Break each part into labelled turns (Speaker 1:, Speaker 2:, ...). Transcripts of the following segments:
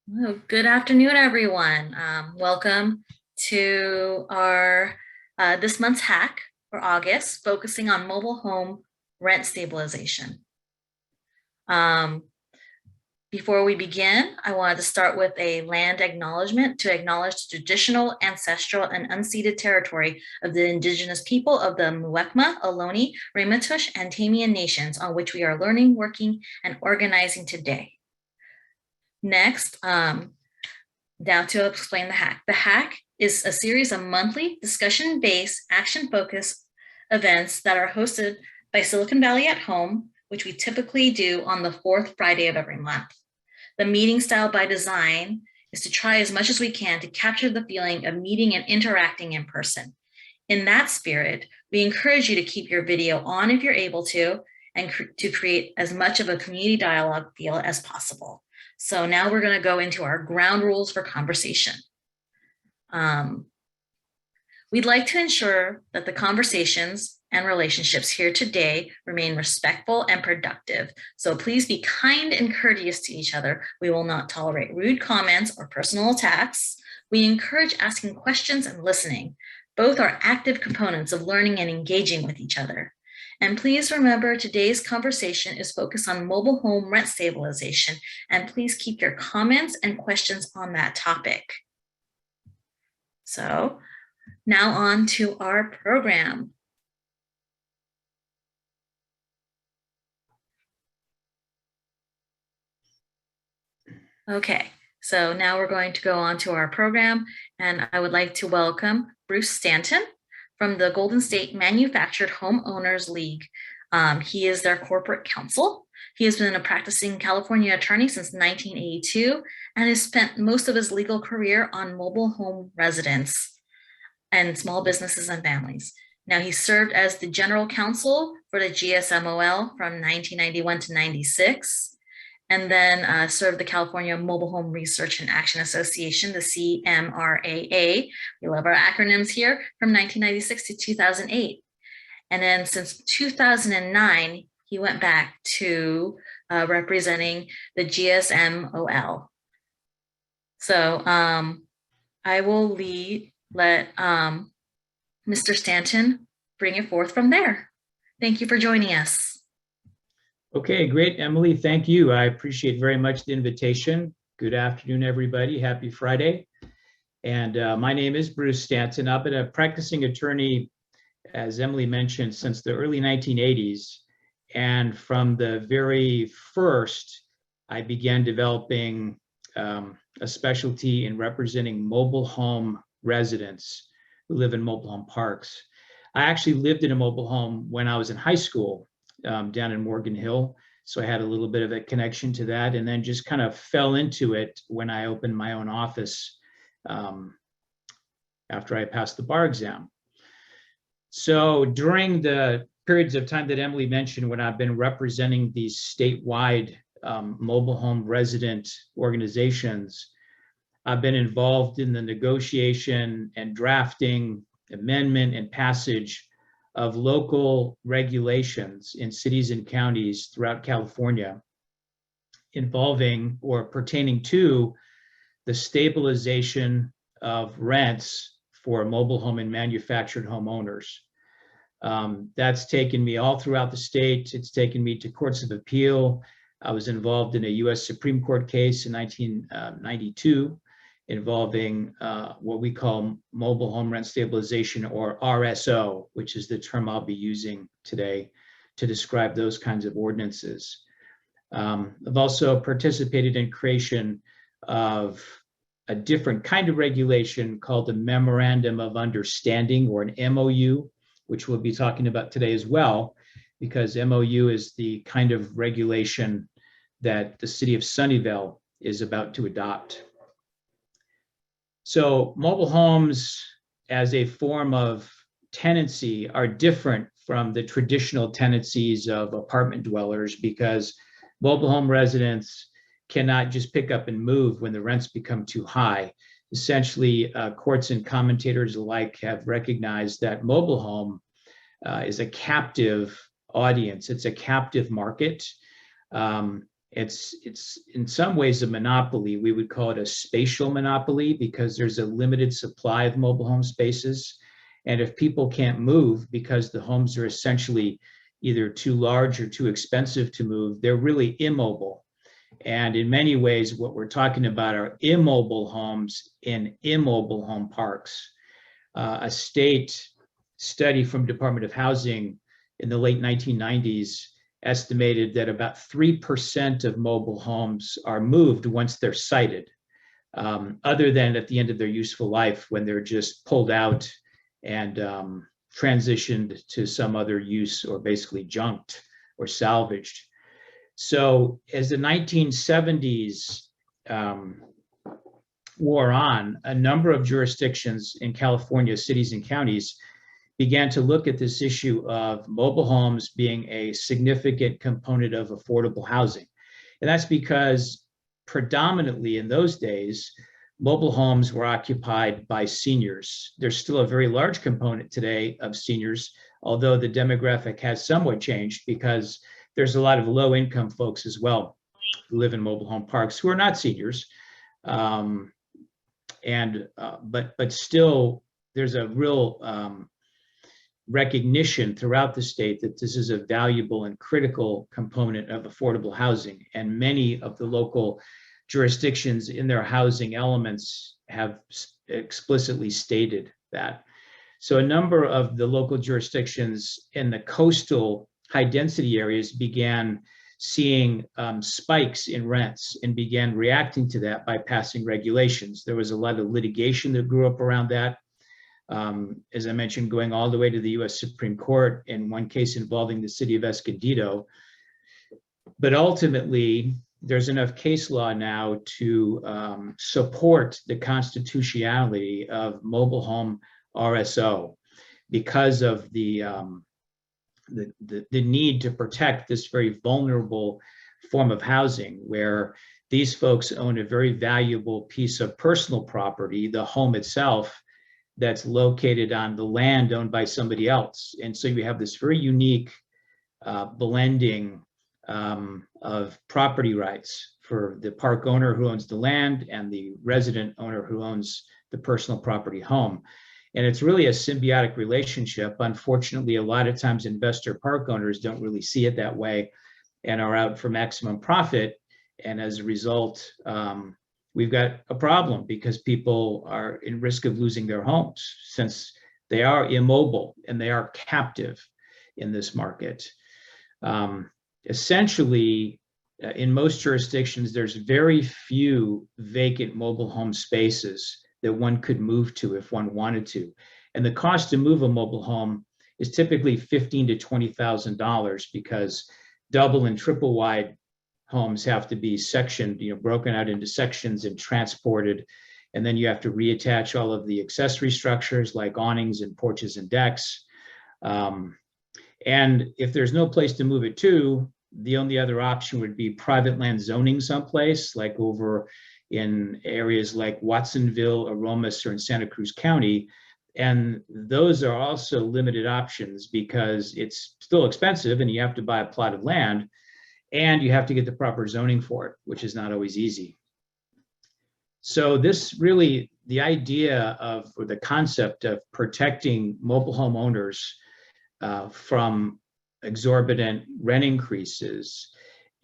Speaker 1: Well, good afternoon, everyone. Welcome to our this month's hack for August, focusing on mobile home rent stabilization. Before we begin, I wanted to start with a land acknowledgement to acknowledge the traditional, ancestral, and unceded territory of the indigenous people of the Muwekma, Ohlone, Ramaytush, and Tamian nations on which we are learning, working, and organizing today. Next, now to explain the hack. The hack is a series of monthly discussion-based, action-focused events that are hosted by Silicon Valley at Home, which we typically do on the fourth Friday of every month. The meeting style by design is to try as much as we can to capture the feeling of meeting and interacting in person. In that spirit, we encourage you to keep your video on if you're able to, and to create as much of a community dialogue feel as possible. So now we're going to go into our ground rules for conversation. We'd like to ensure that the conversations and relationships here today remain respectful and productive. So please be kind and courteous to each other. We will not tolerate rude comments or personal attacks. We encourage asking questions and listening. Both are active components of learning and engaging with each other. And please remember, today's conversation is focused on mobile home rent stabilization, and please keep your comments and questions on that topic. So now on to our program. Okay, so now we're going to go on to our program, and I would like to welcome Bruce Stanton from the Golden State Manufactured Homeowners League. He is their corporate counsel. He has been a practicing California attorney since 1982 and has spent most of his legal career on mobile home residents and small businesses and families. Now, he served as the general counsel for the GSMOL from 1991 to 96, and then served the California Mobile Home Research and Action Association, the CMRAA. We love our acronyms here, from 1996 to 2008. And then since 2009, he went back to representing the GSMOL. So I will let Mr. Stanton bring it forth from there. Thank you for joining us.
Speaker 2: Okay, great, Emily. Thank you. I appreciate very much the invitation. Good afternoon, everybody. Happy Friday. And my name is Bruce Stanton. I've been a practicing attorney, as Emily mentioned, since the early 1980s. And from the very first, I began developing a specialty in representing mobile home residents who live in mobile home parks. I actually lived in a mobile home when I was in high school. Down in Morgan Hill. So I had a little bit of a connection to that, and then just kind of fell into it when I opened my own office after I passed the bar exam. So during the periods of time that Emily mentioned, when I've been representing these statewide mobile home resident organizations, I've been involved in the negotiation and drafting, amendment, and passage of local regulations in cities and counties throughout California involving or pertaining to the stabilization of rents for mobile home and manufactured homeowners. That's taken me all throughout the state. It's taken me to courts of appeal. I was involved in a US Supreme Court case in 1992 involving what we call mobile home rent stabilization, or RSO, which is the term I'll be using today to describe those kinds of ordinances. I've also participated in creation of a different kind of regulation called the Memorandum of Understanding, or an MOU, which we'll be talking about today as well, because MOU is the kind of regulation that the city of Sunnyvale is about to adopt. So mobile homes as a form of tenancy are different from the traditional tenancies of apartment dwellers, because mobile home residents cannot just pick up and move when the rents become too high. Essentially, courts and commentators alike have recognized that mobile home is a captive audience. It's a captive market. It's in some ways a monopoly. We would call it a spatial monopoly because there's a limited supply of mobile home spaces. And if people can't move because the homes are essentially either too large or too expensive to move, they're really immobile. And in many ways, what we're talking about are immobile homes in immobile home parks. A state study from Department of Housing in the late 1990s estimated that about 3% of mobile homes are moved once they're sited, other than at the end of their useful life when they're just pulled out and transitioned to some other use or basically junked or salvaged. So as the 1970s wore on, a number of jurisdictions in California, cities and counties, began to look at this issue of mobile homes being a significant component of affordable housing. And that's because predominantly in those days, mobile homes were occupied by seniors. There's still a very large component today of seniors, although the demographic has somewhat changed because there's a lot of low-income folks as well who live in mobile home parks who are not seniors. But still, there's a real recognition throughout the state that this is a valuable and critical component of affordable housing. And many of the local jurisdictions in their housing elements have explicitly stated that. So a number of the local jurisdictions in the coastal high density areas began seeing spikes in rents and began reacting to that by passing regulations. There was a lot of litigation that grew up around that. As I mentioned, going all the way to the US Supreme Court in one case involving the city of Escondido. But ultimately, there's enough case law now to support the constitutionality of mobile home RSO because of the need to protect this very vulnerable form of housing where these folks own a very valuable piece of personal property, the home itself, that's located on the land owned by somebody else. And so you have this very unique blending of property rights for the park owner who owns the land and the resident owner who owns the personal property home. And it's really a symbiotic relationship. Unfortunately, a lot of times investor park owners don't really see it that way and are out for maximum profit. And as a result, we've got a problem because people are in risk of losing their homes since they are immobile and they are captive in this market. Essentially, in most jurisdictions, there's very few vacant mobile home spaces that one could move to if one wanted to. And the cost to move a mobile home is typically $15,000 to $20,000 because double and triple wide homes have to be sectioned, broken out into sections and transported. And then you have to reattach all of the accessory structures like awnings and porches and decks. And if there's no place to move it to, the only other option would be private land zoning someplace, like over in areas like Watsonville, Aromas, or in Santa Cruz County. And those are also limited options because it's still expensive and you have to buy a plot of land and you have to get the proper zoning for it, which is not always easy. So this really, the idea of, or the concept of protecting mobile home owners from exorbitant rent increases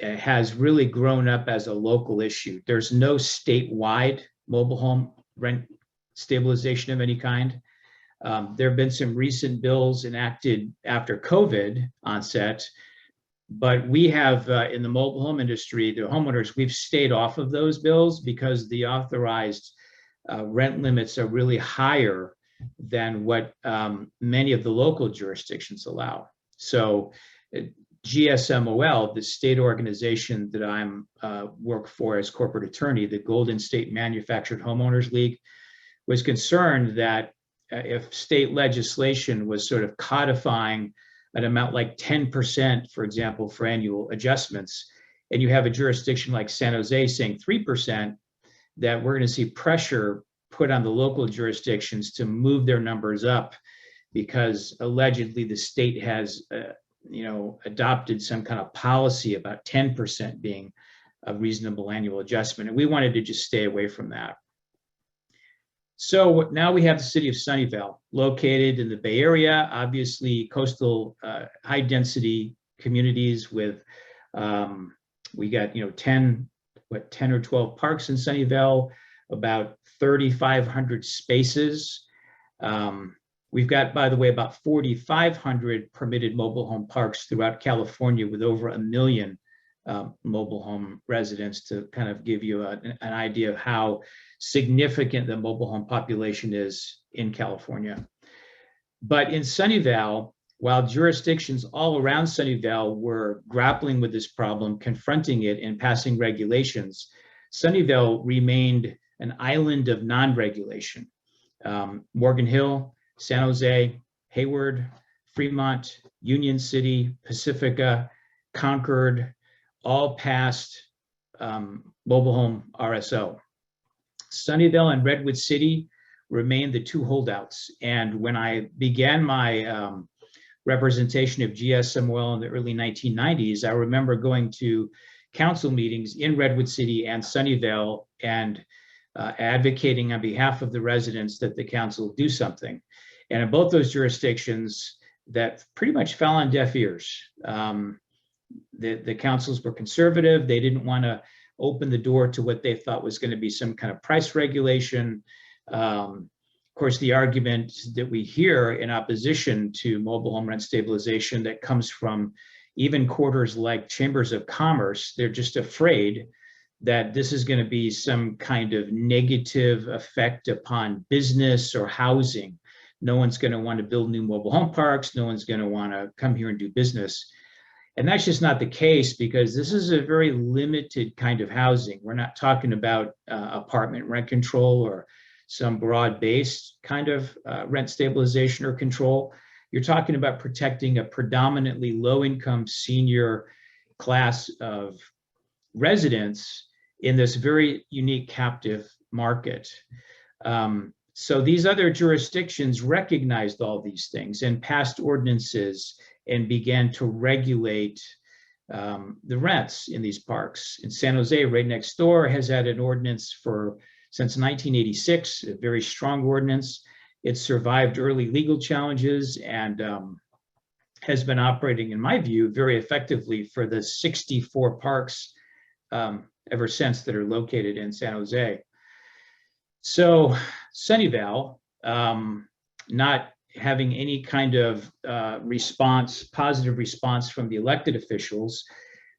Speaker 2: has really grown up as a local issue. There's no statewide mobile home rent stabilization of any kind. There have been some recent bills enacted after COVID onset, but we have in the mobile home industry, the homeowners, we've stayed off of those bills because the authorized rent limits are really higher than what many of the local jurisdictions allow. So GSMOL, the state organization that I'm work for as corporate attorney, the Golden State Manufactured Homeowners League, was concerned that if state legislation was sort of codifying an amount like 10%, for example, for annual adjustments, and you have a jurisdiction like San Jose saying 3%, that we're going to see pressure put on the local jurisdictions to move their numbers up because allegedly the state has adopted some kind of policy about 10% being a reasonable annual adjustment. And we wanted to just stay away from that. So now we have the city of Sunnyvale, located in the Bay Area, obviously coastal high density communities with, we got 10 or 12 parks in Sunnyvale, about 3,500 spaces. We've got, by the way, about 4,500 permitted mobile home parks throughout California, with over 1 million mobile home residents, to kind of give you an idea of how significant the mobile home population is in California. But in Sunnyvale, while jurisdictions all around Sunnyvale were grappling with this problem, confronting it, and passing regulations, Sunnyvale remained an island of non-regulation. Morgan Hill, San Jose, Hayward, Fremont, Union City, Pacifica, Concord, all passed mobile home RSO. Sunnyvale and Redwood City remained the two holdouts. And when I began my representation of GSMOL in the early 1990s, I remember going to council meetings in Redwood City and Sunnyvale and advocating on behalf of the residents that the council do something. And in both those jurisdictions, that pretty much fell on deaf ears. The councils were conservative. They didn't want to open the door to what they thought was going to be some kind of price regulation. Of course, the argument that we hear in opposition to mobile home rent stabilization that comes from even quarters like chambers of commerce, they're just afraid that this is going to be some kind of negative effect upon business or housing. No one's going to want to build new mobile home parks. No one's going to want to come here and do business. And that's just not the case, because this is a very limited kind of housing. We're not talking about apartment rent control or some broad-based kind of rent stabilization or control. You're talking about protecting a predominantly low-income senior class of residents in this very unique captive market. So these other jurisdictions recognized all these things and passed ordinances and began to regulate the rents in these parks. In San Jose, right next door, has had an ordinance since 1986, a very strong ordinance. It survived early legal challenges and has been operating, in my view, very effectively for the 64 parks ever since that are located in San Jose. So Sunnyvale, not having any kind of positive response from the elected officials,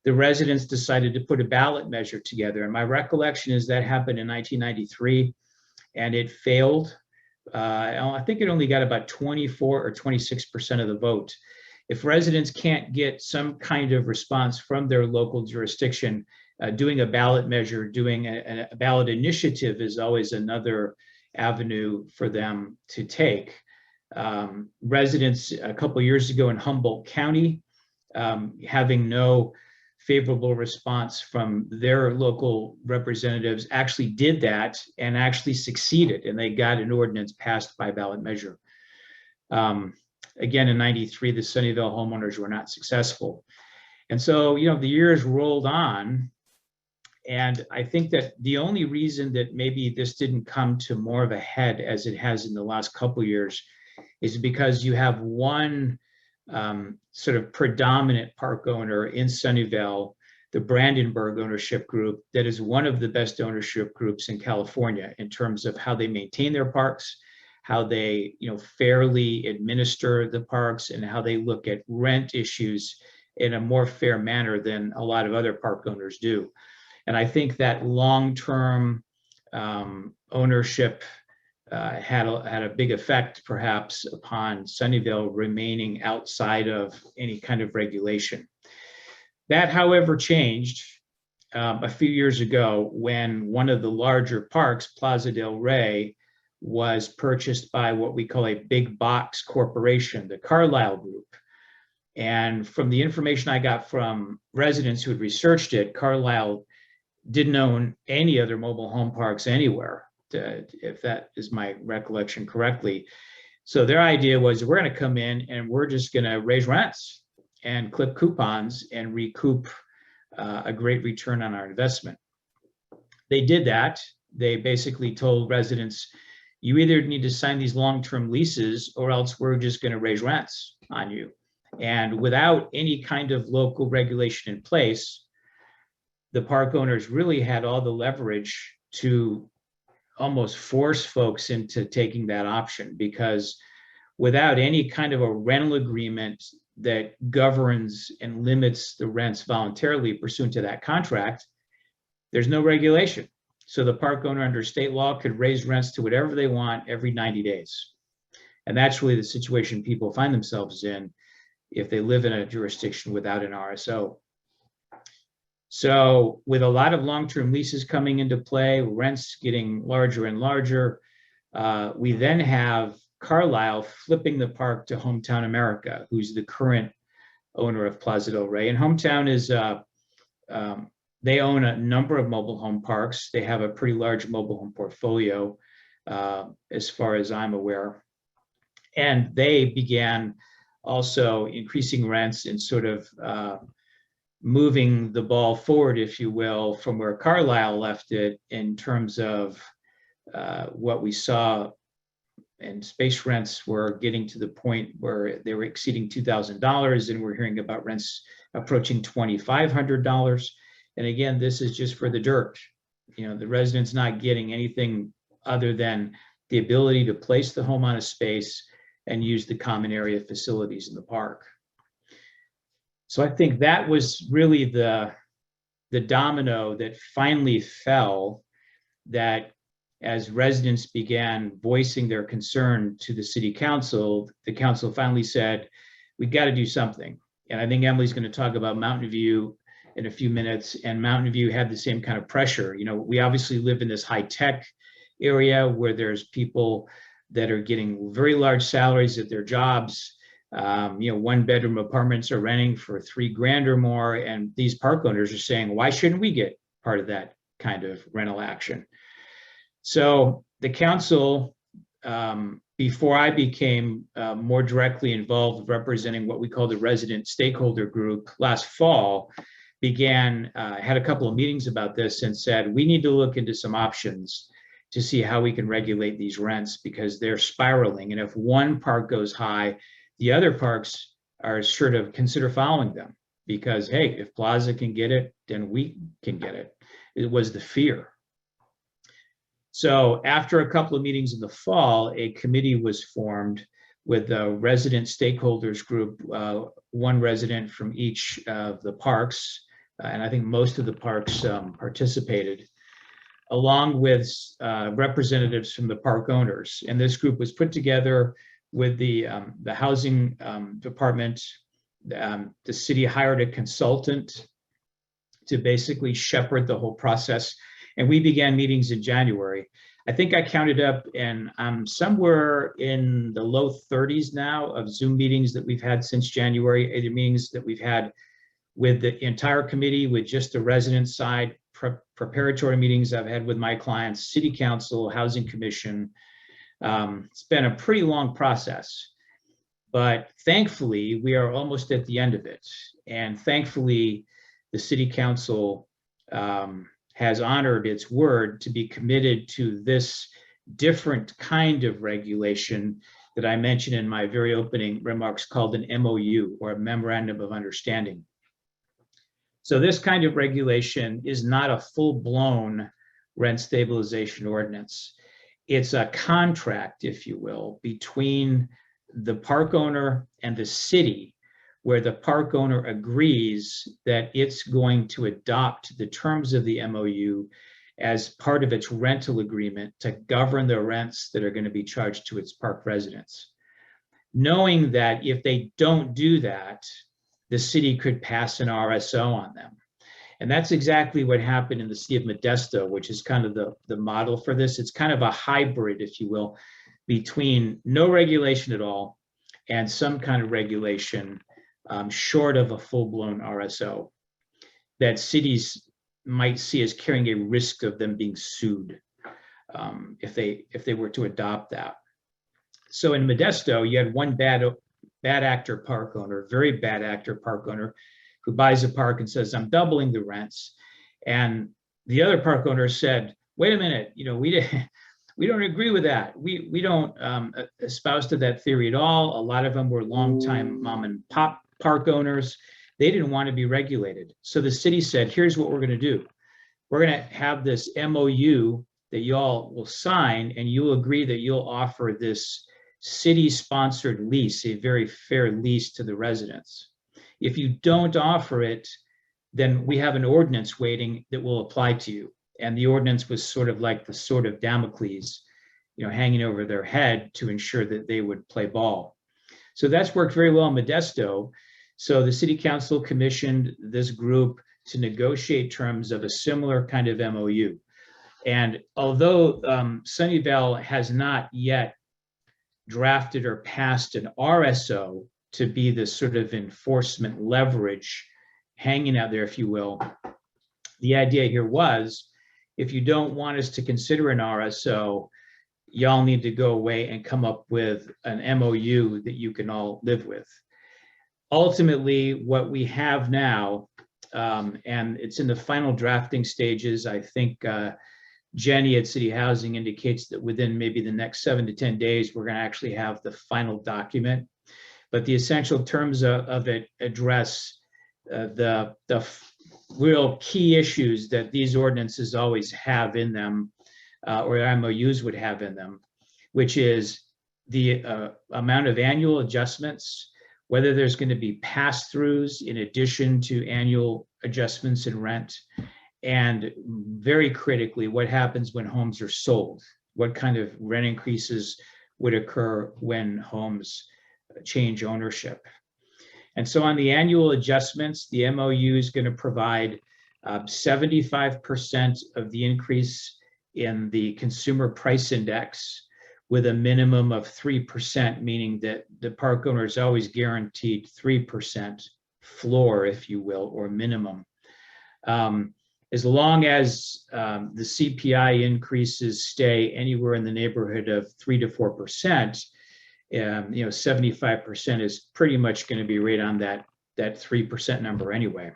Speaker 2: the residents decided to put a ballot measure together. And my recollection is that happened in 1993 and it failed. I think it only got about 24 or 26% of the vote. If residents can't get some kind of response from their local jurisdiction, doing a ballot measure, doing a ballot initiative is always another avenue for them to take. Residents a couple of years ago in Humboldt County, having no favorable response from their local representatives, actually did that and actually succeeded, and they got an ordinance passed by ballot measure. Again, in 93, the Sunnyvale homeowners were not successful. And so, the years rolled on. And I think that the only reason that maybe this didn't come to more of a head as it has in the last couple of years is because you have one sort of predominant park owner in Sunnyvale, the Brandenburg ownership group, that is one of the best ownership groups in California in terms of how they maintain their parks, how they fairly administer the parks, and how they look at rent issues in a more fair manner than a lot of other park owners do. And I think that long-term ownership had a big effect, perhaps, upon Sunnyvale remaining outside of any kind of regulation. That, however, changed a few years ago when one of the larger parks, Plaza del Rey, was purchased by what we call a big box corporation, the Carlyle Group. And from the information I got from residents who had researched it, Carlyle didn't own any other mobile home parks anywhere, if that is my recollection correctly. So their idea was, we're going to come in and we're just going to raise rents and clip coupons and recoup a great return on our investment. They did that. They basically told residents, you either need to sign these long-term leases or else we're just going to raise rents on you. And without any kind of local regulation in place, the park owners really had all the leverage to almost force folks into taking that option, because without any kind of a rental agreement that governs and limits the rents voluntarily pursuant to that contract, there's no regulation. So the park owner under state law could raise rents to whatever they want every 90 days. And that's really the situation people find themselves in if they live in a jurisdiction without an RSO. So with a lot of long-term leases coming into play, rents getting larger and larger, we then have Carlisle flipping the park to Hometown America, who's the current owner of Plaza del Rey. And Hometown is, they own a number of mobile home parks. They have a pretty large mobile home portfolio, as far as I'm aware. And they began also increasing rents and sort of moving the ball forward, if you will, from where Carlisle left it in terms of what we saw. And space rents were getting to the point where they were exceeding $2,000, and we're hearing about rents approaching $2,500. And again, this is just for the dirt. You know, the resident's not getting anything other than the ability to place the home on a space and use the common area facilities in the park. So I think that was really the domino that finally fell, that as residents began voicing their concern to the city council, the council finally said, we got to do something. And I think Emily's going to talk about Mountain View in a few minutes, and Mountain View had the same kind of pressure. You know, we obviously live in this high-tech area where there's people that are getting very large salaries at their jobs. You know, one-bedroom apartments are renting for $3,000 or more, and these park owners are saying, why shouldn't we get part of that kind of rental action? So the council, before I became more directly involved representing what we call the resident stakeholder group last fall, had a couple of meetings about this and said, we need to look into some options to see how we can regulate these rents, because they're spiraling. And if one park goes high, the other parks are sure to consider following them, because, hey, if Plaza can get it, then we can get it. It was the fear. So after a couple of meetings in the fall, a committee was formed with a resident stakeholders group, one resident from each of the parks, and I think most of the parks participated, along with representatives from the park owners. And this group was put together with the housing department. The city hired a consultant to basically shepherd the whole process. And we began meetings in January. I think I counted up, and I'm somewhere in the low 30s now of Zoom meetings that we've had since January, either meetings that we've had with the entire committee, with just the resident side, preparatory meetings I've had with my clients, city council, housing commission. It's been a pretty long process, but thankfully we are almost at the end of it. And thankfully the city council has honored its word to be committed to this different kind of regulation that I mentioned in my very opening remarks, called an MOU, or a Memorandum of Understanding. So this kind of regulation is not a full-blown rent stabilization ordinance. It's a contract, if you will, between the park owner and the city, where the park owner agrees that it's going to adopt the terms of the MOU as part of its rental agreement to govern the rents that are going to be charged to its park residents, knowing that if they don't do that, the city could pass an RSO on them. And that's exactly what happened in the city of Modesto, which is kind of the model for this. It's kind of a hybrid, if you will, between no regulation at all and some kind of regulation short of a full-blown RSO that cities might see as carrying a risk of them being sued if they were to adopt that. So in Modesto, you had one bad actor park owner, very bad actor park owner, who buys a park and says, I'm doubling the rents. And the other park owner said, wait a minute, we don't agree with that. We don't espouse to that theory at all. A lot of them were longtime mom and pop park owners. They didn't want to be regulated. So the city said, here's what we're going to do. We're going to have this MOU that y'all will sign, and you'll agree that you'll offer this city-sponsored lease, a very fair lease to the residents. If you don't offer it, then we have an ordinance waiting that will apply to you. And the ordinance was sort of like the sword of Damocles, hanging over their head to ensure that they would play ball. So that's worked very well in Modesto. So the city council commissioned this group to negotiate terms of a similar kind of MOU. And although Sunnyvale has not yet drafted or passed an RSO to be the sort of enforcement leverage hanging out there, if you will, the idea here was, if you don't want us to consider an RSO, y'all need to go away and come up with an MOU that you can all live with. Ultimately, what we have now, and it's in the final drafting stages, I think Jenny at City Housing indicates that within maybe the next 7 to 10 days, we're going to actually have the final document. But the essential terms of it address the real key issues that these ordinances always have in them, or MOUs would have in them, which is the amount of annual adjustments, whether there's going to be pass-throughs in addition to annual adjustments in rent, and very critically, what happens when homes are sold, what kind of rent increases would occur when homes change ownership. And so on the annual adjustments, the MOU is going to provide 75% of the increase in the consumer price index with a minimum of 3%, meaning that the park owner is always guaranteed 3% floor, if you will, or minimum. As long as the CPI increases stay anywhere in the neighborhood of 3 to 4%, 75% is pretty much going to be right on that 3% number anyway.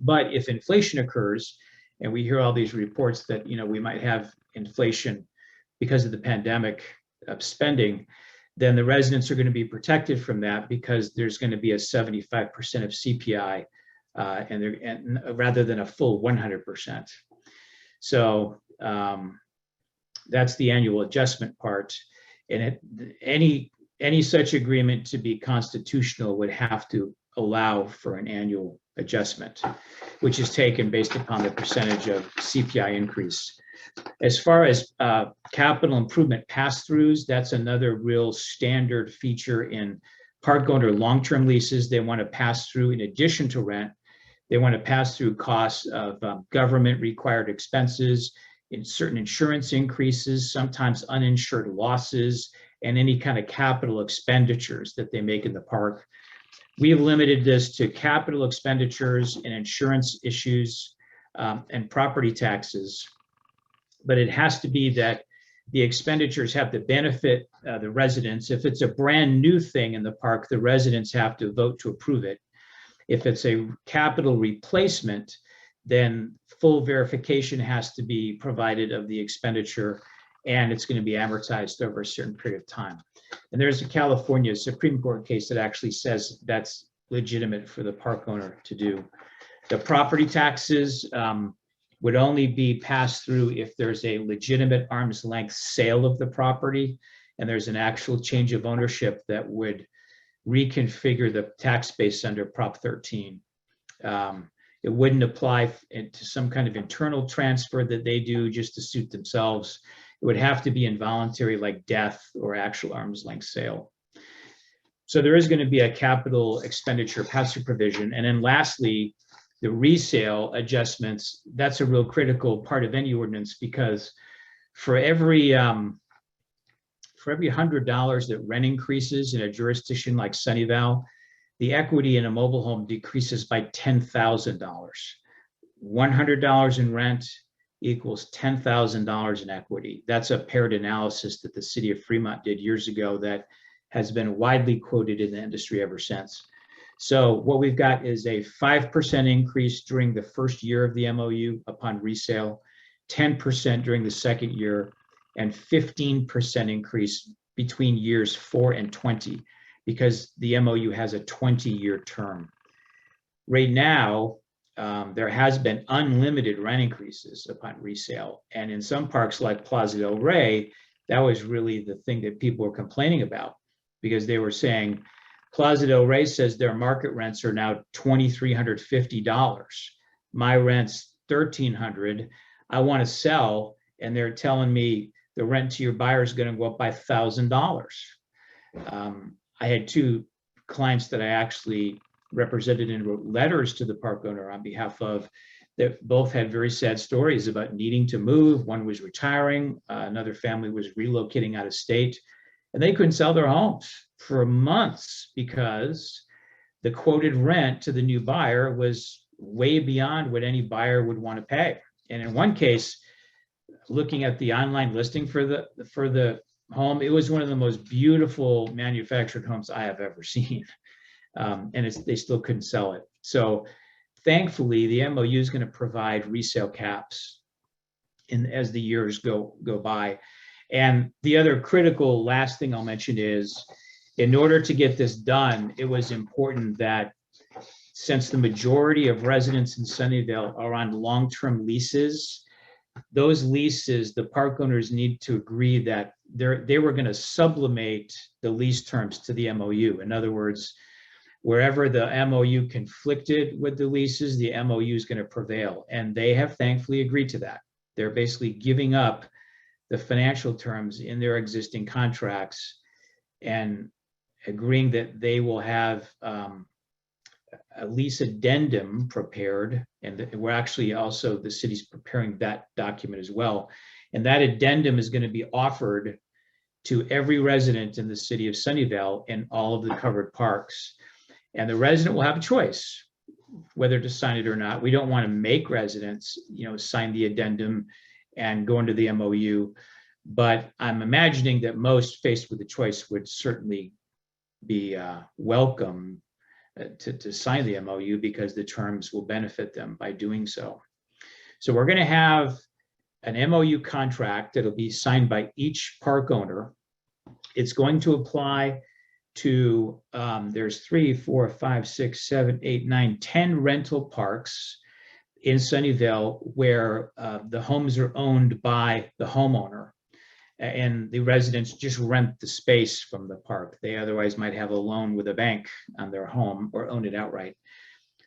Speaker 2: But if inflation occurs, and we hear all these reports that we might have inflation because of the pandemic of spending, then the residents are going to be protected from that because there's going to be a 75% of CPI, and rather than a full 100%. So that's the annual adjustment part. And any such agreement to be constitutional would have to allow for an annual adjustment, which is taken based upon the percentage of CPI increase. As far as capital improvement pass-throughs, that's another real standard feature in park owner long-term leases. They want to pass through, in addition to rent, they want to pass through costs of government required expenses, in certain insurance increases, sometimes uninsured losses, and any kind of capital expenditures that they make in the park. We've limited this to capital expenditures and insurance issues and property taxes, but it has to be that the expenditures have to benefit the residents. If it's a brand new thing in the park, the residents have to vote to approve it. If it's a capital replacement, then full verification has to be provided of the expenditure, and it's going to be amortized over a certain period of time. And there's a California Supreme Court case that actually says that's legitimate for the park owner to do. The property taxes would only be passed through if there's a legitimate arm's length sale of the property, and there's an actual change of ownership that would reconfigure the tax base under Prop 13. It wouldn't apply to some kind of internal transfer that they do just to suit themselves. It would have to be involuntary, like death or actual arm's length sale. So there is going to be a capital expenditure pass-through provision. And then lastly, the resale adjustments, that's a real critical part of any ordinance, because for every $100 that rent increases in a jurisdiction like Sunnyvale, the equity in a mobile home decreases by $10,000. $100 in rent equals $10,000 in equity. That's a paired analysis that the city of Fremont did years ago that has been widely quoted in the industry ever since. So what we've got is a 5% increase during the first year of the MOU upon resale, 10% during the second year, and 15% increase between years 4 and 20, because the MOU has a 20-year term. Right now, there has been unlimited rent increases upon resale. And in some parks like Plaza del Rey, that was really the thing that people were complaining about, because they were saying, Plaza del Rey says their market rents are now $2,350. My rent's $1,300. I want to sell, and they're telling me the rent to your buyer is going to go up by $1,000. I had two clients that I actually represented and wrote letters to the park owner on behalf of, that both had very sad stories about needing to move. One was retiring, another family was relocating out of state, and they couldn't sell their homes for months because the quoted rent to the new buyer was way beyond what any buyer would want to pay. And in one case, looking at the online listing for the home, it was one of the most beautiful manufactured homes I have ever seen. And they still couldn't sell it. So thankfully, the MOU is going to provide resale caps as the years go by. And the other critical last thing I'll mention is, in order to get this done, it was important that, since the majority of residents in Sunnyvale are on long-term leases, those leases, the park owners need to agree that they were going to sublimate the lease terms to the MOU. In other words, wherever the MOU conflicted with the leases, the MOU is going to prevail. And they have thankfully agreed to that. They're basically giving up the financial terms in their existing contracts and agreeing that they will have a lease addendum prepared. And we're actually also, the city's preparing that document as well. And that addendum is going to be offered to every resident in the city of Sunnyvale in all of the covered parks. And the resident will have a choice whether to sign it or not. We don't want to make residents, sign the addendum and go into the MOU. But I'm imagining that most faced with the choice would certainly be welcome to sign the MOU, because the terms will benefit them by doing so. So we're going to have an MOU contract that'll be signed by each park owner. It's going to apply to, there's 3, 4, 5, 6, 7, 8, 9, 10 rental parks in Sunnyvale where the homes are owned by the homeowner, and the residents just rent the space from the park. They otherwise might have a loan with a bank on their home or own it outright.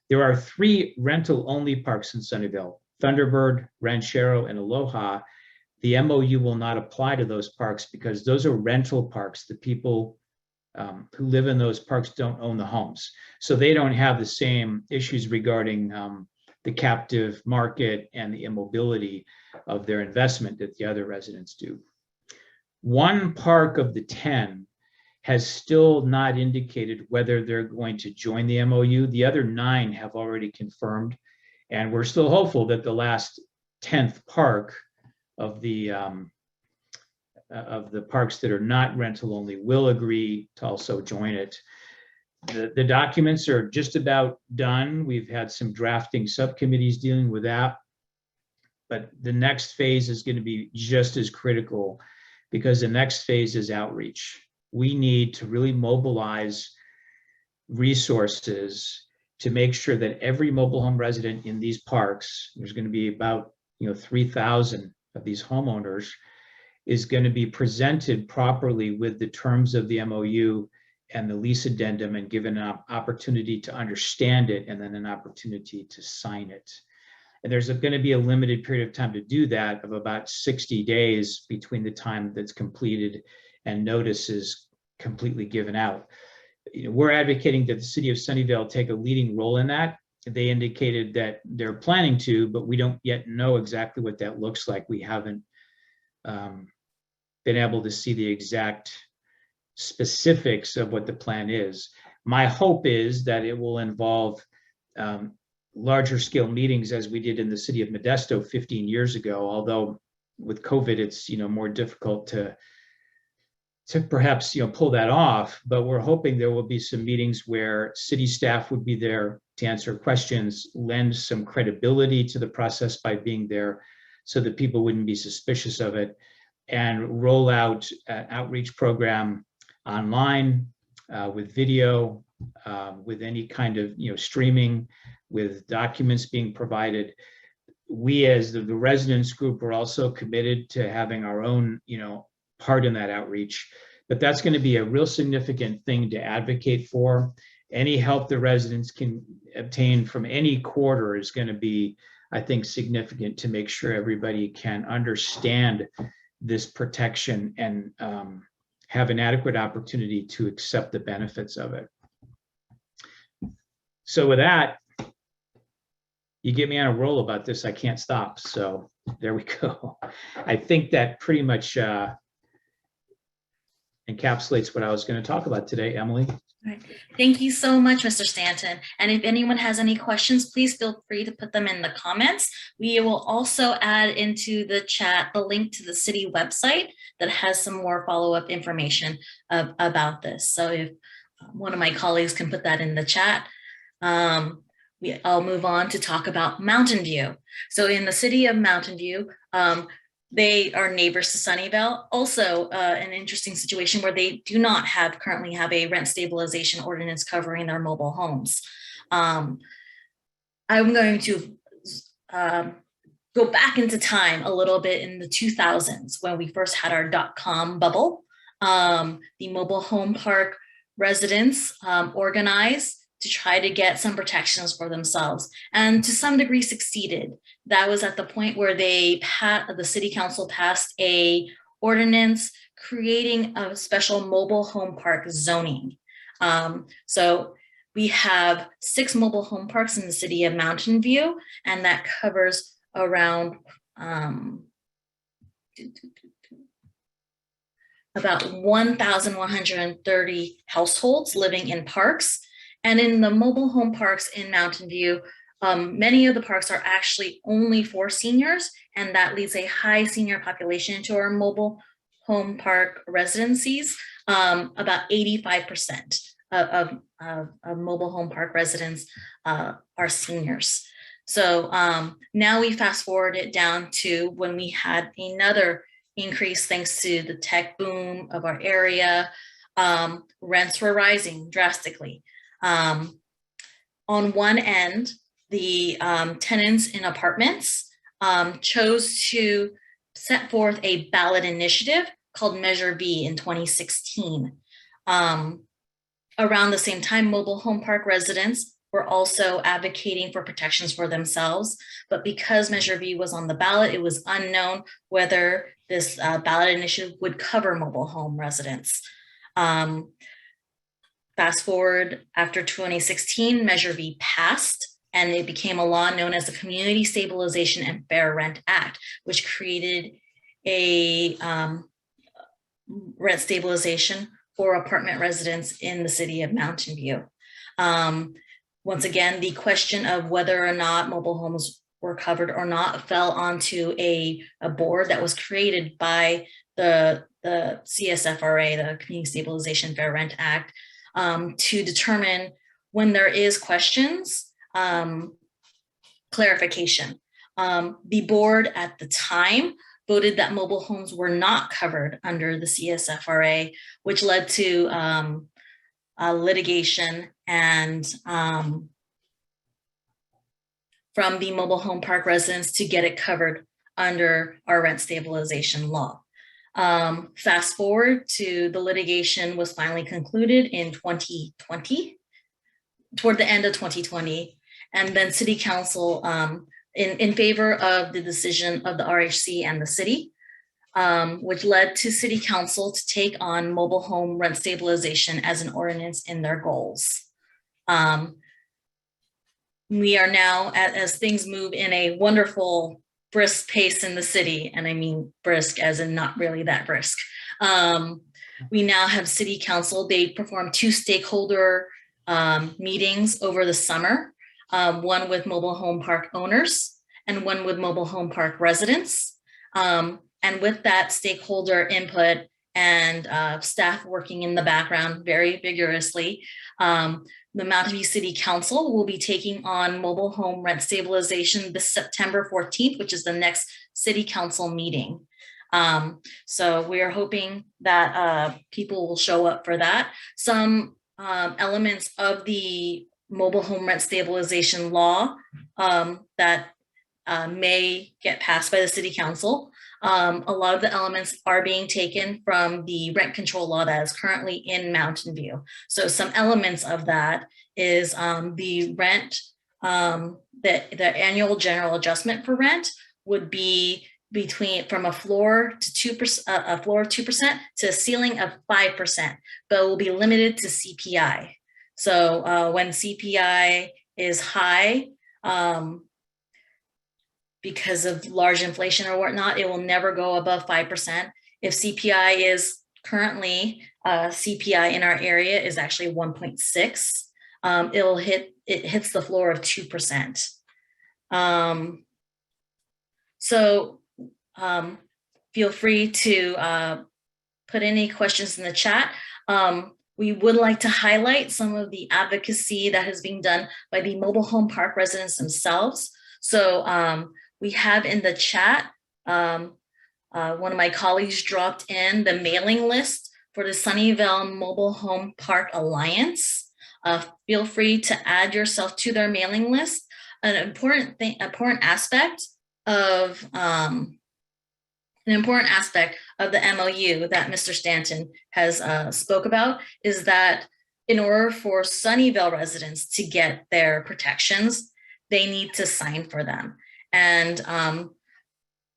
Speaker 2: There are 3 rental-only parks in Sunnyvale: Thunderbird, Ranchero, and Aloha. The MOU will not apply to those parks because those are rental parks. The people who live in those parks don't own the homes. So they don't have the same issues regarding the captive market and the immobility of their investment that the other residents do. One park of the 10 has still not indicated whether they're going to join the MOU. The other 9 have already confirmed, and we're still hopeful that the last 10th park of the parks that are not rental only will agree to also join it. The documents are just about done. We've had some drafting subcommittees dealing with that, but the next phase is going to be just as critical, because the next phase is outreach. We need to really mobilize resources to make sure that every mobile home resident in these parks, there's going to be about 3,000 of these homeowners, is going to be presented properly with the terms of the MOU and the lease addendum, and given an opportunity to understand it and then an opportunity to sign it. And there's going to be a limited period of time to do that, of about 60 days between the time that's completed and notice is completely given out. We're advocating that the city of Sunnyvale take a leading role in that. They indicated that they're planning to, but we don't yet know exactly what that looks like. We haven't been able to see the exact specifics of what the plan is. My hope is that it will involve larger scale meetings, as we did in the city of Modesto 15 years ago, although with COVID, it's more difficult to to perhaps, pull that off, but we're hoping there will be some meetings where city staff would be there to answer questions, lend some credibility to the process by being there so that people wouldn't be suspicious of it, and roll out an outreach program online with video, with any kind of streaming, with documents being provided. We as the residents group are also committed to having our own part in that outreach, but that's going to be a real significant thing to advocate for. Any help the residents can obtain from any quarter is going to be, I think, significant to make sure everybody can understand this protection and have an adequate opportunity to accept the benefits of it. So with that, you get me on a roll about this, I can't stop. So there we go. I think that pretty much encapsulates what I was going to talk about today, Emily.
Speaker 1: Right. Thank you so much, Mr. Stanton. And if anyone has any questions, please feel free to put them in the comments. We will also add into the chat the link to the city website that has some more follow-up information about this. So if one of my colleagues can put that in the chat, I'll move on to talk about Mountain View. So in the city of Mountain View, they are neighbors to Sunnyvale. Also, an interesting situation where they do not currently have a rent stabilization ordinance covering their mobile homes. I'm going to go back into time a little bit in the 2000s when we first had our .com bubble. The mobile home park residents organized to try to get some protections for themselves, and to some degree succeeded. That was at the point where the city council passed a ordinance creating a special mobile home park zoning. So we have 6 mobile home parks in the city of Mountain View, and that covers around about 1,130 households living in parks. And in the mobile home parks in Mountain View, many of the parks are actually only for seniors, and that leads a high senior population to our mobile home park residencies. About 85% of mobile home park residents are seniors. So now we fast forward it down to when we had another increase thanks to the tech boom of our area. Rents were rising drastically. On one end, the tenants in apartments chose to set forth a ballot initiative called Measure V in 2016. Around the same time, mobile home park residents were also advocating for protections for themselves, but because Measure V was on the ballot, it was unknown whether this ballot initiative would cover mobile home residents. Fast forward after 2016, Measure V passed, and it became a law known as the Community Stabilization and Fair Rent Act, which created a rent stabilization for apartment residents in the city of Mountain View. Once again, the question of whether or not mobile homes were covered or not fell onto a board that was created by the CSFRA, the Community Stabilization Fair Rent Act, to determine when there is questions, clarification. The board at the time voted that mobile homes were not covered under the CSFRA, which led to litigation and from the mobile home park residents to get it covered under our rent stabilization law. Fast forward to the litigation was finally concluded in 2020, toward the end of 2020, and then City Council in favor of the decision of the RHC and the city, which led to City Council to take on mobile home rent stabilization as an ordinance in their goals. We are now, as things move in a wonderful brisk pace in the city, and I mean brisk as in not really that brisk. We now have City Council. They performed 2 stakeholder meetings over the summer, one with mobile home park owners and one with mobile home park residents. And with that stakeholder input and staff working in the background very vigorously. The Mountain View City Council will be taking on mobile home rent stabilization this September 14th, which is the next city council meeting. So we are hoping that people will show up for that. Some elements of the mobile home rent stabilization law that may get passed by the city council. A lot of the elements are being taken from the rent control law that is currently in Mountain View. So some elements of that is the rent, the annual general adjustment for rent would be from a floor to 2%, a floor of 2% to a ceiling of 5%, but will be limited to CPI. So when CPI is high, because of large inflation or whatnot, it will never go above 5%. If CPI is currently, CPI in our area is actually 1.6, it hits the floor of 2%. Feel free to put any questions in the chat. We would like to highlight some of the advocacy that is being done by the mobile home park residents themselves. So we have in the chat, one of my colleagues dropped in the mailing list for the Sunnyvale Mobile Home Park Alliance. Feel free to add yourself to their mailing list. An important aspect of the MOU that Mr. Stanton has spoke about is that in order for Sunnyvale residents to get their protections, they need to sign for them. And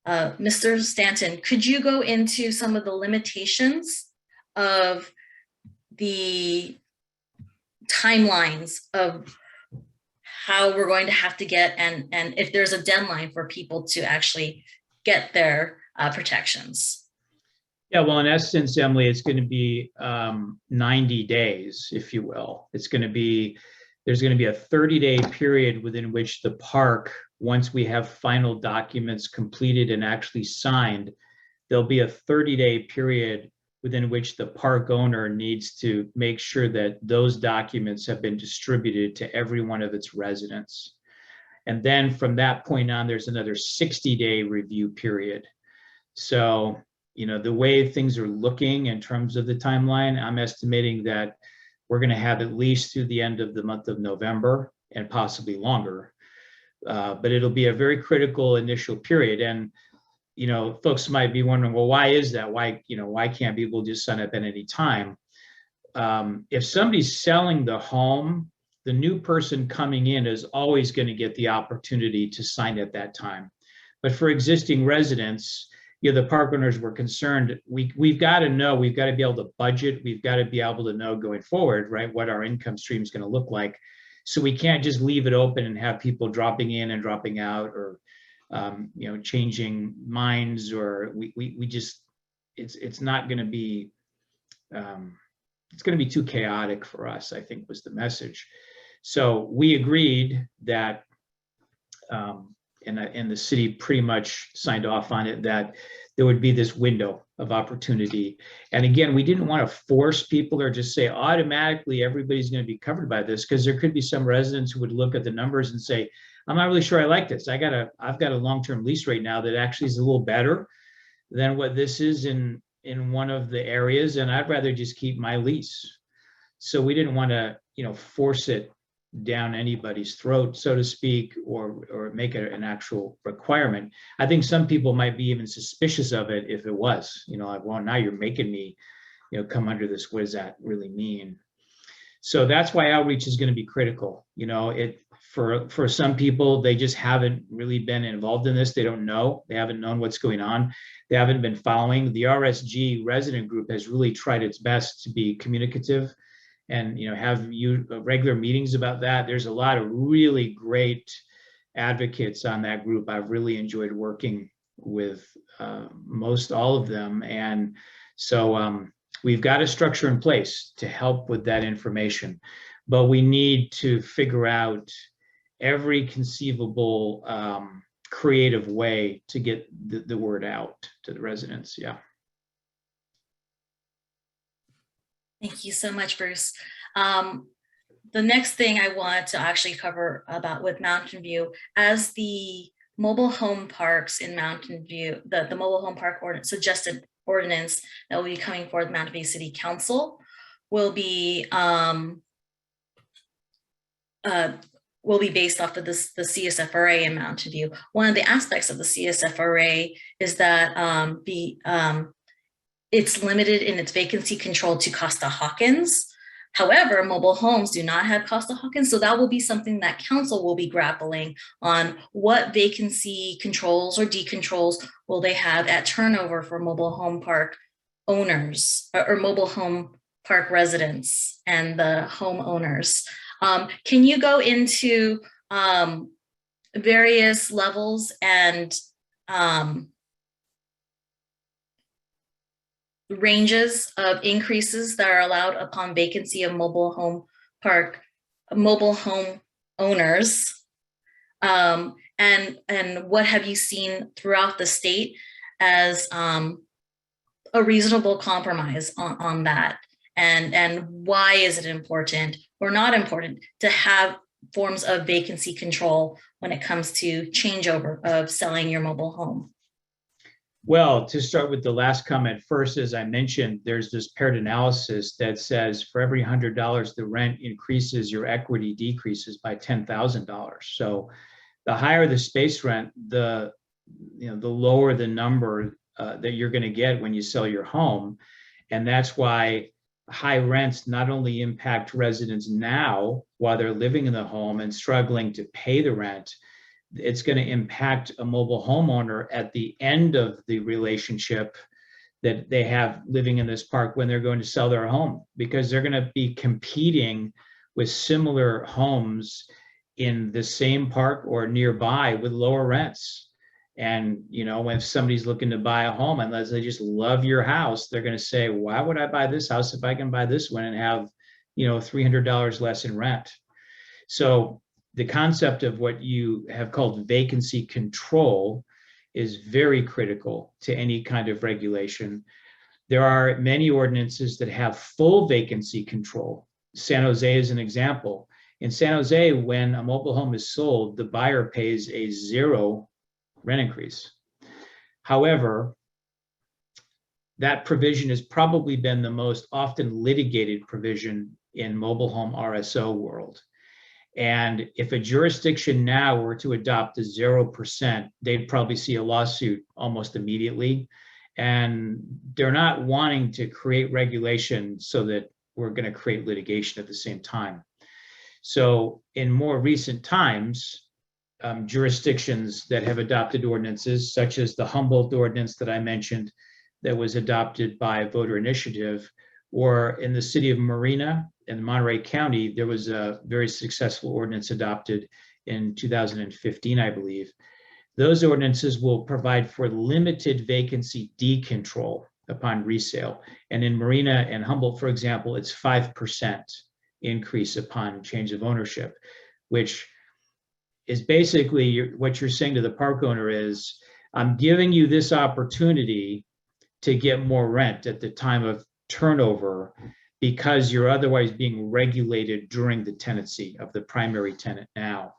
Speaker 1: Mr. Stanton, could you go into some of the limitations of the timelines of how we're going to have to get, and if there's a deadline for people to actually get their protections?
Speaker 2: Yeah, well, in essence, Emily, it's going to be 90 days, if you will. There's going to be a 30-day period within which the park, once we have final documents completed and actually signed, there'll be a 30-day period within which the park owner needs to make sure that those documents have been distributed to every one of its residents. And then from that point on, there's another 60-day review period. So, you know, the way things are looking in terms of the timeline, I'm estimating that we're going to have at least through the end of the month of November and possibly longer. But it'll be a very critical initial period. And, you know, folks might be wondering, well, why is that? Why can't people just sign up at any time? If somebody's selling the home, the new person coming in is always going to get the opportunity to sign at that time. But for existing residents, you know, the park owners were concerned, we've got to know, we've got to be able to budget, we've got to be able to know going forward, right, what our income stream is going to look like. So we can't just leave it open and have people dropping in and dropping out, or you know, changing minds, or we just, it's not going to be, it's going to be too chaotic for us, I think was the message. So we agreed that, and the city pretty much signed off on it, that there would be this window of opportunity. And again, we didn't want to force people or just say automatically everybody's going to be covered by this, because there could be some residents who would look at the numbers and say, I'm not really sure I like this. I've got a long-term lease right now that actually is a little better than what this is in one of the areas, and I'd rather just keep my lease. So we didn't want to, you know, force it down anybody's throat, so to speak, or make it an actual requirement. I think some people might be even suspicious of it if it was, you know, like, well, now you're making me, you know, come under this. What does that really mean? So that's why outreach is going to be critical. You know, for some people, they just haven't really been involved in this. They don't know. They haven't known what's going on. They haven't been following. The RSG resident group has really tried its best to be communicative and, you know, have regular meetings about that. There's a lot of really great advocates on that group. I've really enjoyed working with most all of them. And so we've got a structure in place to help with that information, but we need to figure out every conceivable creative way to get the word out to the residents. Yeah.
Speaker 1: Thank you so much, Bruce. Um, the next thing I want to actually cover about with Mountain View, as the mobile home parks in Mountain View, the mobile home park ordinance, suggested ordinance that will be coming forth Mountain View City Council will be based off of this, the CSFRA in Mountain View. One of the aspects of the CSFRA is that it's limited in its vacancy control to Costa-Hawkins. However, mobile homes do not have Costa-Hawkins, so that will be something that council will be grappling on. What vacancy controls or decontrols will they have at turnover for mobile home park owners or mobile home park residents and the homeowners? Can you go into various levels and ranges of increases that are allowed upon vacancy of mobile home owners, and what have you seen throughout the state as a reasonable compromise on that, and why is it important or not important to have forms of vacancy control when it comes to changeover of selling your mobile home?
Speaker 2: Well, to start with the last comment first, as I mentioned, there's this paired analysis that says for every $100 the rent increases, your equity decreases by $10,000. So the higher the space rent, the lower the number that you're going to get when you sell your home. And that's why high rents not only impact residents now while they're living in the home and struggling to pay the rent, it's going to impact a mobile homeowner at the end of the relationship that they have living in this park when they're going to sell their home, because they're going to be competing with similar homes in the same park or nearby with lower rents. And, if somebody's looking to buy a home, unless they just love your house, they're going to say, why would I buy this house if I can buy this one and have, $300 less in rent? So the concept of what you have called vacancy control is very critical to any kind of regulation. There are many ordinances that have full vacancy control. San Jose is an example. In San Jose, when a mobile home is sold, the buyer pays a 0 rent increase. However, that provision has probably been the most often litigated provision in mobile home RSO world. And if a jurisdiction now were to adopt a 0%, they'd probably see a lawsuit almost immediately. And they're not wanting to create regulation so that we're going to create litigation at the same time. So in more recent times, jurisdictions that have adopted ordinances, such as the Humboldt ordinance that I mentioned, that was adopted by voter initiative, or in the city of Marina in Monterey County, there was a very successful ordinance adopted in 2015, I believe. Those ordinances will provide for limited vacancy decontrol upon resale. And in Marina and Humboldt, for example, it's 5% increase upon change of ownership, which is basically what you're saying to the park owner is, I'm giving you this opportunity to get more rent at the time of turnover because you're otherwise being regulated during the tenancy of the primary tenant now.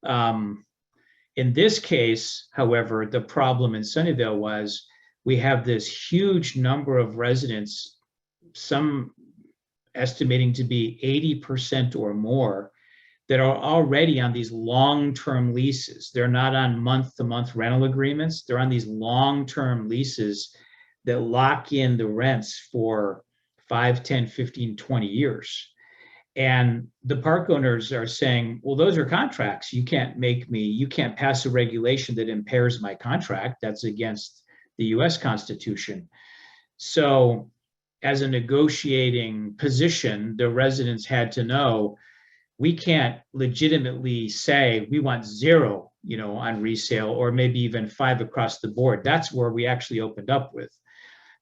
Speaker 2: In this case, however, the problem in Sunnyvale was we have this huge number of residents, some estimating to be 80% or more, that are already on these long-term leases. They're not on month-to-month rental agreements. They're on these long-term leases that lock in the rents for 5, 10, 15, 20 years. And the park owners are saying, well, those are contracts. You can't pass a regulation that impairs my contract. That's against the US Constitution. So as a negotiating position, the residents had to know, we can't legitimately say we want 0, on resale, or maybe even 5 across the board. That's where we actually opened up with,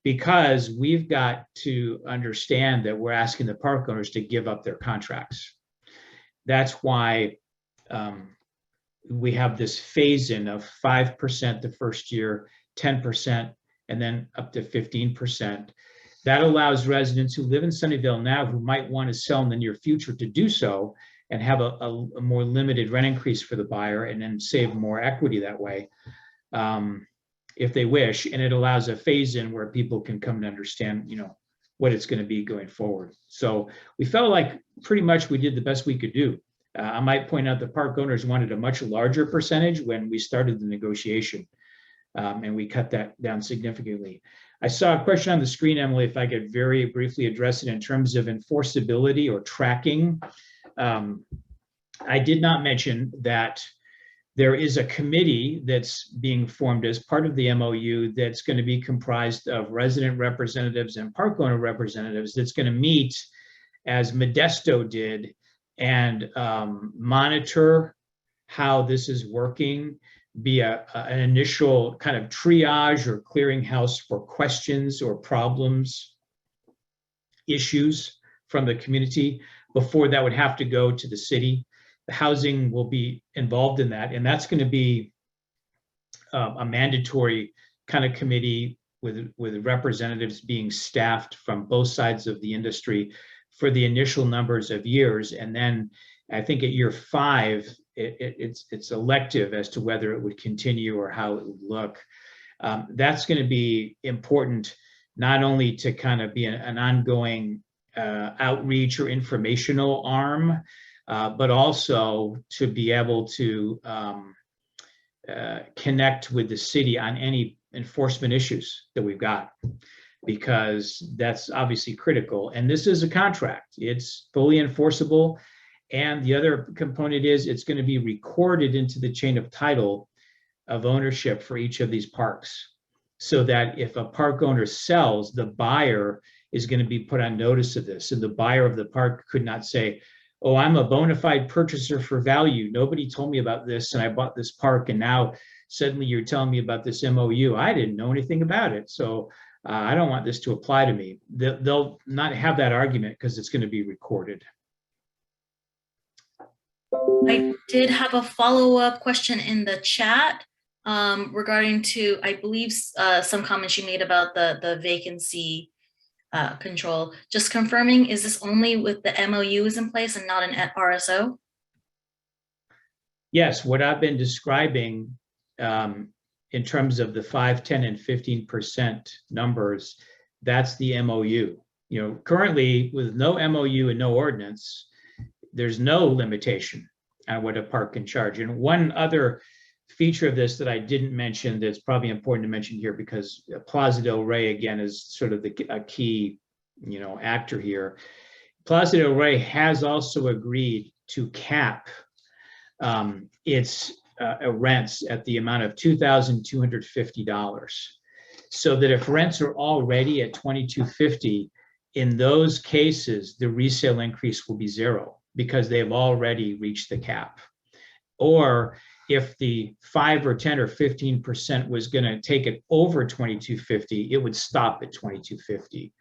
Speaker 2: because we've got to understand that we're asking the park owners to give up their contracts. That's why we have this phase in of 5% the first year, 10%, and then up to 15%. That allows residents who live in Sunnyvale now who might want to sell in the near future to do so and have a more limited rent increase for the buyer and then save more equity that way, if they wish. And it allows a phase in where people can come to understand, what it's going to be going forward. So we felt like pretty much we did the best we could do. I might point out the park owners wanted a much larger percentage when we started the negotiation, and we cut that down significantly. I saw a question on the screen, Emily, if I could very briefly address it in terms of enforceability or tracking. I did not mention that there is a committee that's being formed as part of the MOU that's going to be comprised of resident representatives and park owner representatives that's going to meet as Modesto did and monitor how this is working, be an initial kind of triage or clearinghouse for questions or problems, issues from the community before that would have to go to the city. The housing will be involved in that, and that's going to be a mandatory kind of committee with representatives being staffed from both sides of the industry for the initial numbers of years. And then I think at year 5, it's elective as to whether it would continue or how it would look. That's going to be important, not only to kind of be an ongoing outreach or informational arm, but also to be able to connect with the city on any enforcement issues that we've got, because that's obviously critical. And this is a contract. It's fully enforceable. And the other component is it's going to be recorded into the chain of title of ownership for each of these parks, so that if a park owner sells, the buyer is going to be put on notice of this. And the buyer of the park could not say, oh, I'm a bona fide purchaser for value. Nobody told me about this, and I bought this park, and now suddenly you're telling me about this MOU. I didn't know anything about it, so I don't want this to apply to me. They'll not have that argument because it's going to be recorded.
Speaker 1: I did have a follow-up question in the chat regarding to, I believe, some comments you made about the vacancy control. Just confirming, is this only with the MOUs in place and not an RSO?
Speaker 2: Yes, what I've been describing in terms of the 5, 10, and 15% numbers, that's the MOU. Currently with no MOU and no ordinance, there's no limitation on what a park can charge. And one other feature of this that I didn't mention that's probably important to mention here, because Plaza del Rey, again, is sort of a key, actor here. Plaza del Rey has also agreed to cap its rents at the amount of $2,250, so that if rents are already at $2,250, in those cases, the resale increase will be 0 because they've already reached the cap. Or if the 5 or 10 or 15% was going to take it over $2,250, it would stop at $2,250.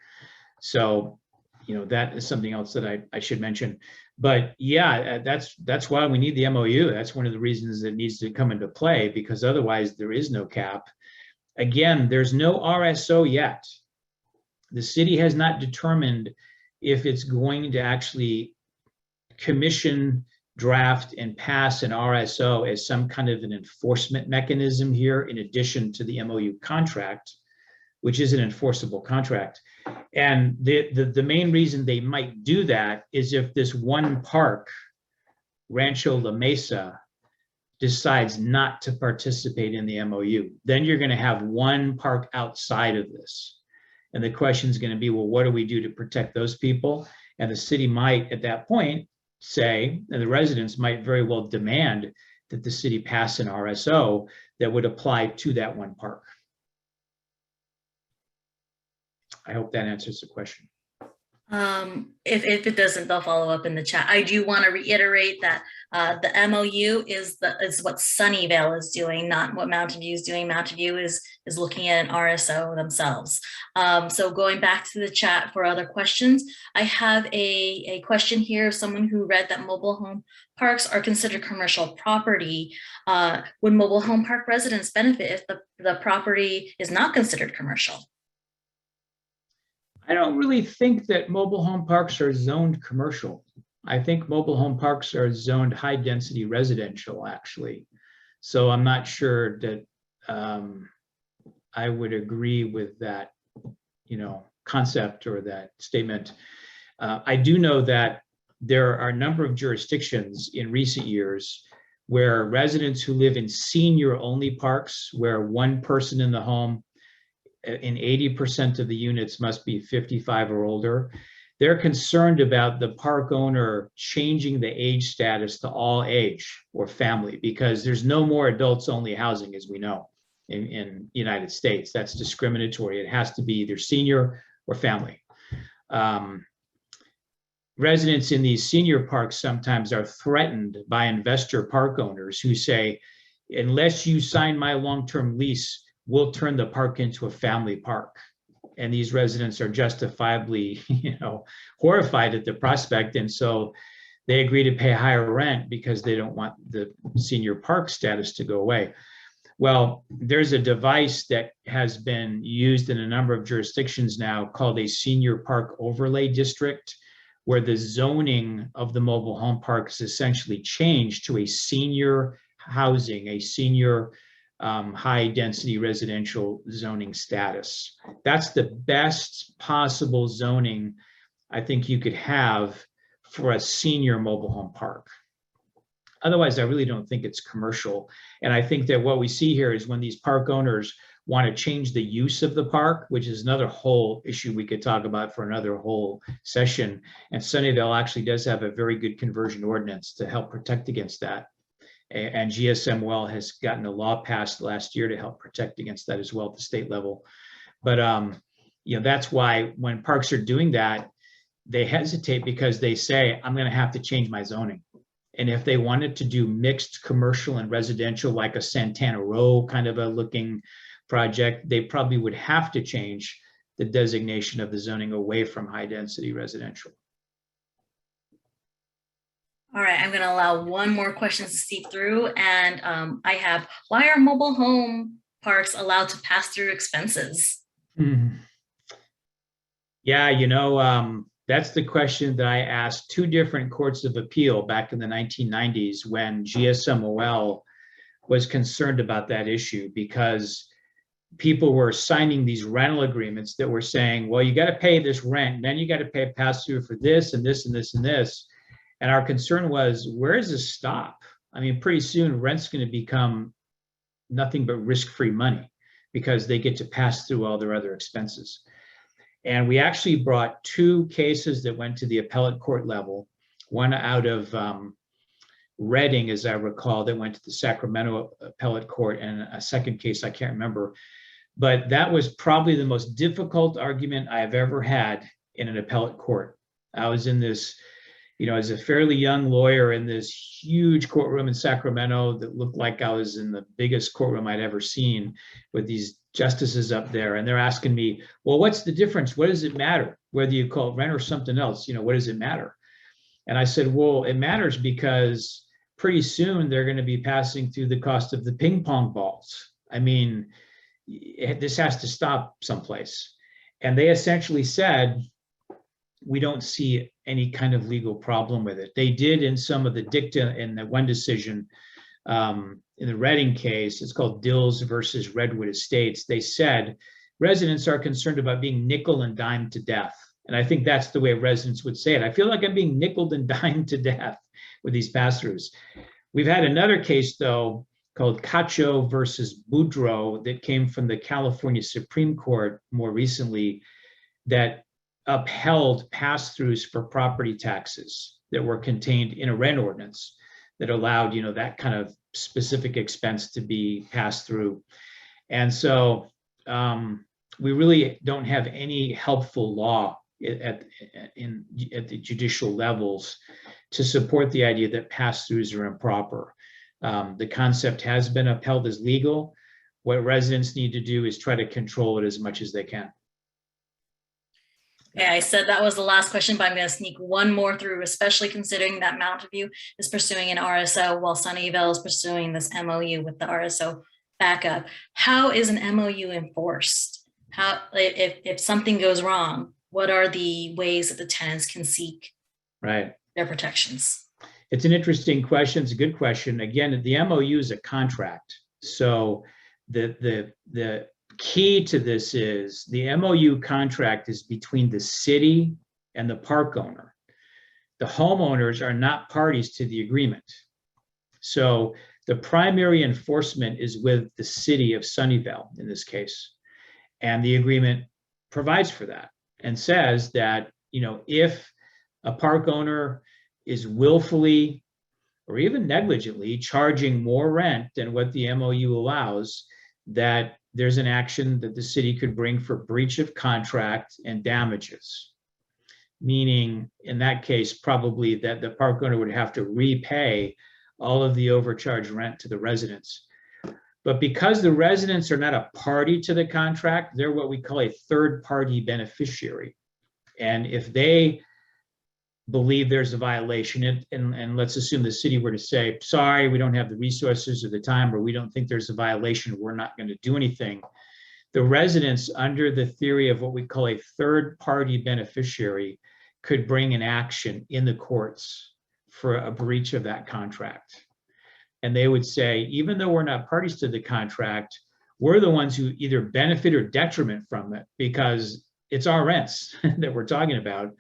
Speaker 2: So, that is something else that I should mention. But yeah, that's why we need the MOU. That's one of the reasons it needs to come into play, because otherwise there is no cap. Again, there's no RSO yet. The city has not determined if it's going to actually commission, draft, and pass an RSO as some kind of an enforcement mechanism here, in addition to the MOU contract, which is an enforceable contract. And the main reason they might do that is if this one park, Rancho La Mesa, decides not to participate in the MOU. Then you're going to have one park outside of this. And the question is going to be, well, what do we do to protect those people? And the city might, at that point, say, and the residents might very well demand that the city pass an RSO that would apply to that one park. I hope that answers the question.
Speaker 1: If it doesn't, they'll follow up in the chat. I do want to reiterate that the MOU is what Sunnyvale is doing, not what Mountain View is doing. Mountain View is looking at an RSO themselves. So going back to the chat for other questions, I have a question here. Someone who read that mobile home parks are considered commercial property. Would mobile home park residents benefit if the property is not considered commercial?
Speaker 2: I don't really think that mobile home parks are zoned commercial. I think mobile home parks are zoned high density residential, actually. So I'm not sure that I would agree with that, concept or that statement. I do know that there are a number of jurisdictions in recent years where residents who live in senior only parks, where one person in the home in 80% of the units must be 55 or older, they're concerned about the park owner changing the age status to all age or family, because there's no more adults only housing, as we know, in the United States. That's discriminatory. It has to be either senior or family. Residents in these senior parks sometimes are threatened by investor park owners who say, unless you sign my long-term lease, we'll turn the park into a family park. And these residents are justifiably, horrified at the prospect. And so they agree to pay higher rent because they don't want the senior park status to go away. Well, there's a device that has been used in a number of jurisdictions now called a senior park overlay district, where the zoning of the mobile home park is essentially changed to a senior housing, a senior high density residential zoning status. That's the best possible zoning I think you could have for a senior mobile home park. Otherwise, I really don't think it's commercial. And I think that what we see here is when these park owners want to change the use of the park, which is another whole issue we could talk about for another whole session. And Sunnyvale actually does have a very good conversion ordinance to help protect against that. And GSMWell has gotten a law passed last year to help protect against that as well at the state level. But that's why when parks are doing that, they hesitate because they say, I'm going to have to change my zoning. And if they wanted to do mixed commercial and residential, like a Santana Row kind of a looking project, they probably would have to change the designation of the zoning away from high density residential.
Speaker 1: All right, I'm going to allow one more question to seep through. And I have, why are mobile home parks allowed to pass through expenses?
Speaker 2: Yeah, that's the question that I asked two different courts of appeal back in the 1990s when GSMOL was concerned about that issue, because people were signing these rental agreements that were saying, well, you got to pay this rent, and then you got to pay a pass through for this and this and this and this. And our concern was, where does this stop? I mean, pretty soon rent's going to become nothing but risk-free money because they get to pass through all their other expenses. And we actually brought two cases that went to the appellate court level, one out of Reading, as I recall, that went to the Sacramento appellate court, and a second case I can't remember. But that was probably the most difficult argument I've ever had in an appellate court. I was in this, as a fairly young lawyer in this huge courtroom in Sacramento that looked like I was in the biggest courtroom I'd ever seen, with these justices up there. And they're asking me, well, what's the difference? What does it matter? Whether you call it rent or something else, what does it matter? And I said, well, it matters because pretty soon they're going to be passing through the cost of the ping pong balls. I mean, this has to stop someplace. And they essentially said, we don't see any kind of legal problem with it. They did in some of the dicta in the one decision, in the Reading case, it's called Dills versus Redwood Estates. They said residents are concerned about being nickel and dimed to death. And I think that's the way residents would say it. I feel like I'm being nickeled and dimed to death with these pass-throughs. We've had another case, though, called Cacho versus Boudreaux that came from the California Supreme Court more recently, that upheld pass-throughs for property taxes that were contained in a rent ordinance that allowed, that kind of specific expense to be passed through. And so we really don't have any helpful law at the judicial levels to support the idea that pass-throughs are improper. The concept has been upheld as legal. What residents need to do is try to control it as much as they can.
Speaker 1: Yeah, I said that was the last question, but I'm going to sneak one more through, especially considering that Mountain View is pursuing an RSO while Sunnyvale is pursuing this MOU with the RSO backup. How is an MOU enforced? How, if something goes wrong, what are the ways that the tenants can seek
Speaker 2: Right.
Speaker 1: their protections?
Speaker 2: It's an interesting question. It's a good question. Again, the MOU is a contract. So the key to this is the MOU contract is between the city and the park owner. The homeowners are not parties to the agreement. So the primary enforcement is with the city of Sunnyvale in this case. And the agreement provides for that and says that, if a park owner is willfully or even negligently charging more rent than what the MOU allows, that there's an action that the city could bring for breach of contract and damages. Meaning, in that case, probably that the park owner would have to repay all of the overcharged rent to the residents. But because the residents are not a party to the contract, they're what we call a third-party beneficiary. And if they believe there's a violation, and let's assume the city were to say, sorry, we don't have the resources or the time, or we don't think there's a violation, we're not going to do anything. The residents, under the theory of what we call a third-party beneficiary, could bring an action in the courts for a breach of that contract. And they would say, even though we're not parties to the contract, we're the ones who either benefit or detriment from it because it's our rents that we're talking about.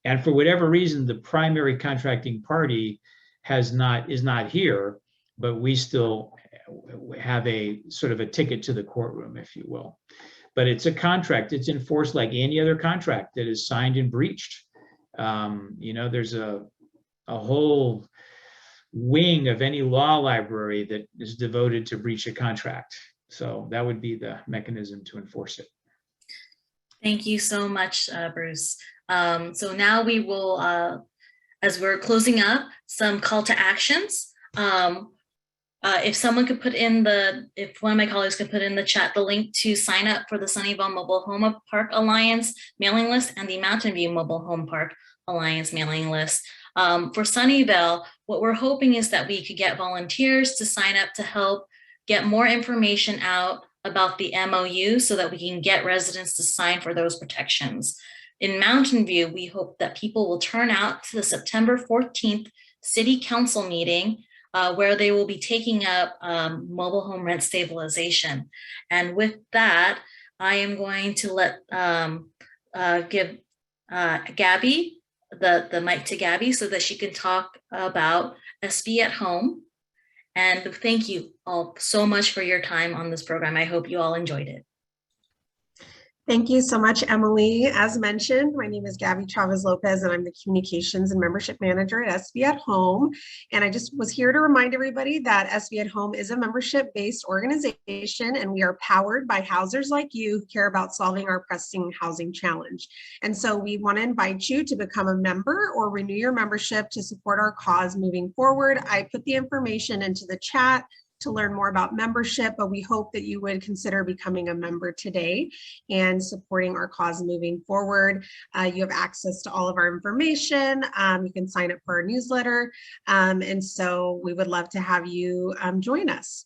Speaker 2: And for whatever reason, the primary contracting party is not here, but we still have a sort of a ticket to the courtroom, if you will. But it's a contract. It's enforced like any other contract that is signed and breached. There's a whole wing of any law library that is devoted to breach of contract. So that would be the mechanism to enforce it.
Speaker 1: Thank you so much, Bruce. So now we will, as we're closing up, some call to actions. If someone could put in if one of my colleagues could put in the chat the link to sign up for the Sunnyvale Mobile Home Park Alliance mailing list and the Mountain View Mobile Home Park Alliance mailing list. For Sunnyvale, what we're hoping is that we could get volunteers to sign up to help get more information out about the MOU so that we can get residents to sign for those protections. In Mountain View, we hope that people will turn out to the September 14th City Council meeting where they will be taking up mobile home rent stabilization. And with that, I am going to give Gabby the mic to Gabby so that she can talk about SB at Home. And thank you all so much for your time on this program. I hope you all enjoyed it.
Speaker 3: Thank you so much, Emily. As mentioned, my name is Gabby Chavez Lopez, and I'm the Communications and Membership Manager at SB at Home. And I just was here to remind everybody that SB at Home is a membership-based organization, and we are powered by housers like you who care about solving our pressing housing challenge. And so we want to invite you to become a member or renew your membership to support our cause moving forward. I put the information into the chat to learn more about membership, but we hope that you would consider becoming a member today and supporting our cause moving forward. You have access to all of our information. You can sign up for our newsletter. And so we would love to have you join us.